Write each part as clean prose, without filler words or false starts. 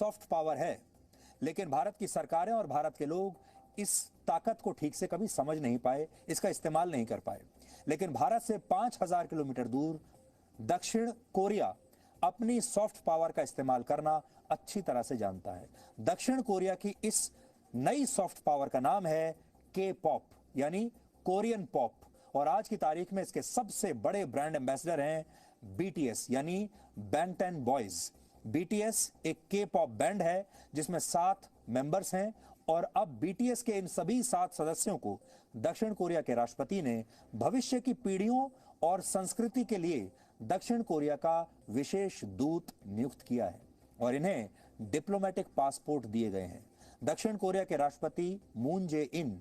Soft power है, लेकिन भारत की सरकारें और भारत के लोग इस ताकत को ठीक से कभी समझ नहीं पाए, इसका इस्तेमाल नहीं कर पाए। लेकिन भारत से 5000 किलोमीटर दूर दक्षिण कोरिया अपनी सॉफ्ट पावर का इस्तेमाल करना अच्छी तरह से जानता है। दक्षिण कोरिया की इस नई सॉफ्ट पावर का नाम है के पॉप, यानी कोरियन पॉप। और आज की तारीख में इसके सबसे बड़े ब्रांड एम्बेसडर हैं बीटीएस, यानी बैंगटन बॉयज। बीटीएस एक के पॉप बैंड है जिसमें 7 मेंबर्स हैं, और अब बीटीएस के इन सभी 7 सदस्यों को दक्षिण कोरिया के राष्ट्रपति ने भविष्य की पीढ़ियों और संस्कृति के लिए दक्षिण कोरिया का विशेष दूत नियुक्त किया है और इन्हें डिप्लोमेटिक पासपोर्ट दिए गए हैं। दक्षिण कोरिया के राष्ट्रपति मून जे इन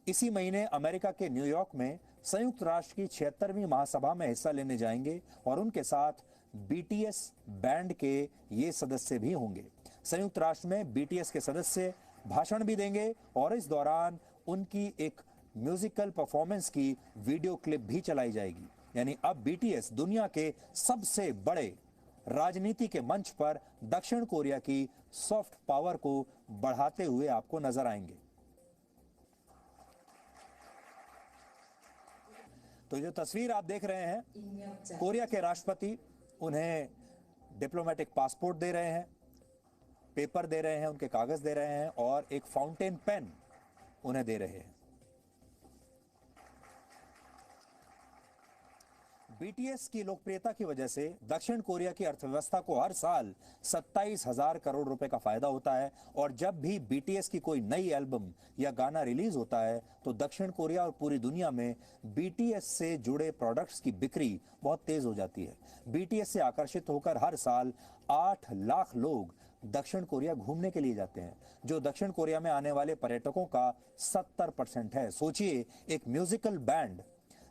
इसी महीने अमेरिका के न्यूयॉर्क में संयुक्त राष्ट्र की 76वीं महासभा में हिस्सा लेने जाएंगे और उनके साथ बीटीएस बैंड के ये सदस्य भी होंगे। संयुक्त राष्ट्र में बीटीएस के सदस्य भाषण भी देंगे और इस दौरान उनकी एक म्यूजिकल परफॉर्मेंस की वीडियो क्लिप भी चलाई जाएगी। यानी अब बीटीएस दुनिया के सबसे बड़े राजनीति के मंच पर दक्षिण कोरिया की सॉफ्ट पावर को बढ़ाते हुए आपको नजर आएंगे। तो जो तस्वीर आप देख रहे हैं, कोरिया के राष्ट्रपति उन्हें डिप्लोमेटिक पासपोर्ट दे रहे हैं, पेपर दे रहे हैं, उनके कागज दे रहे हैं और एक फाउंटेन पेन उन्हें दे रहे हैं। बीटीएस की लोकप्रियता की वजह से दक्षिण कोरिया की अर्थव्यवस्था को हर साल 27,000 करोड़ रुपए का फायदा होता है और जब भी बीटीएस की कोई नई एल्बम या गाना रिलीज होता है तो दक्षिण कोरिया और पूरी दुनिया में बीटीएस से जुड़े प्रोडक्ट्स की बिक्री बहुत तेज हो जाती है। बीटीएस से आकर्षित होकर हर साल 8 लाख लोग दक्षिण कोरिया घूमने के लिए जाते हैं, जो दक्षिण कोरिया में आने वाले पर्यटकों का 70% है। सोचिए, एक म्यूजिकल बैंड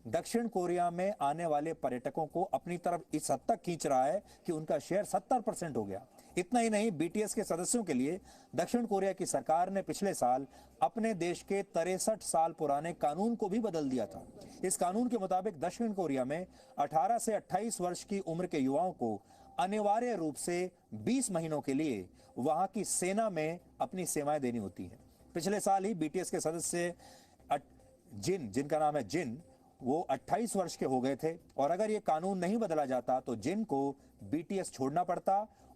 दक्षिण कोरिया में आने वाले पर्यटकों को अपनी तरफ इस हद तक खींच रहा है कि उनका शेयर 70% हो गया। इतना ही नहीं, बीटीएस के सदस्यों के लिए दक्षिण कोरिया की सरकार ने पिछले साल अपने देश के 63 साल पुराने कानून को भी बदल दिया था। इस कानून के मुताबिक दक्षिण कोरिया में 18 से 28 वर्ष की उम्र के युवाओं को अनिवार्य रूप से 20 महीनों के लिए वहां की सेना में अपनी सेवाएं देनी होती हैं। पिछले साल ही बीटीएस के सदस्य जिनका नाम है जिन, वो 28 वर्ष के हो गए थे और अगर ये कानून नहीं बदला जाता तो जिन को बीटीएस छोड़ना पड़ता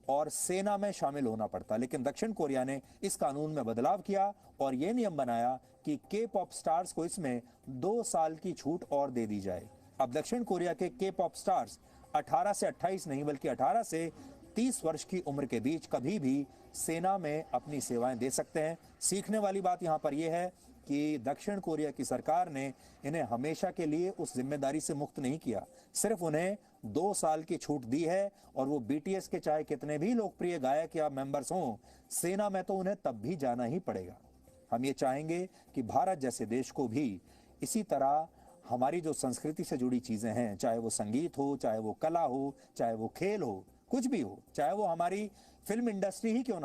और सेना में शामिल होना पड़ता। लेकिन दक्षिण कोरिया ने इस कानून में बदलाव किया और यह नियम बनाया कि के पॉप स्टार्स को इसमें 2 साल की छूट और दे दी जाए। अब दक्षिण कोरिया के के पॉप स्टार्स 18 से 28 नहीं बल्कि 18 से 30 वर्ष की उम्र के बीच कभी भी सेना में अपनी सेवाएं दे सकते हैं। सीखने वाली बात यहां पर यह है कि दक्षिण कोरिया की सरकार ने इन्हें हमेशा के लिए उस जिम्मेदारी से मुक्त नहीं किया, सिर्फ उन्हें 2 साल की छूट दी है और वो बीटीएस के चाहे कितने भी लोकप्रिय गायक या मेंबर्स हों, सेना में तो उन्हें तब भी जाना ही पड़ेगा। हम ये चाहेंगे कि भारत जैसे देश को भी इसी तरह हमारी जो संस्कृति से जुड़ी चीजें हैं, चाहे वो संगीत हो, चाहे वो कला हो, चाहे वो खेल हो, कुछ भी हो, चाहे वो हमारी फिल्म इंडस्ट्री ही क्यों ना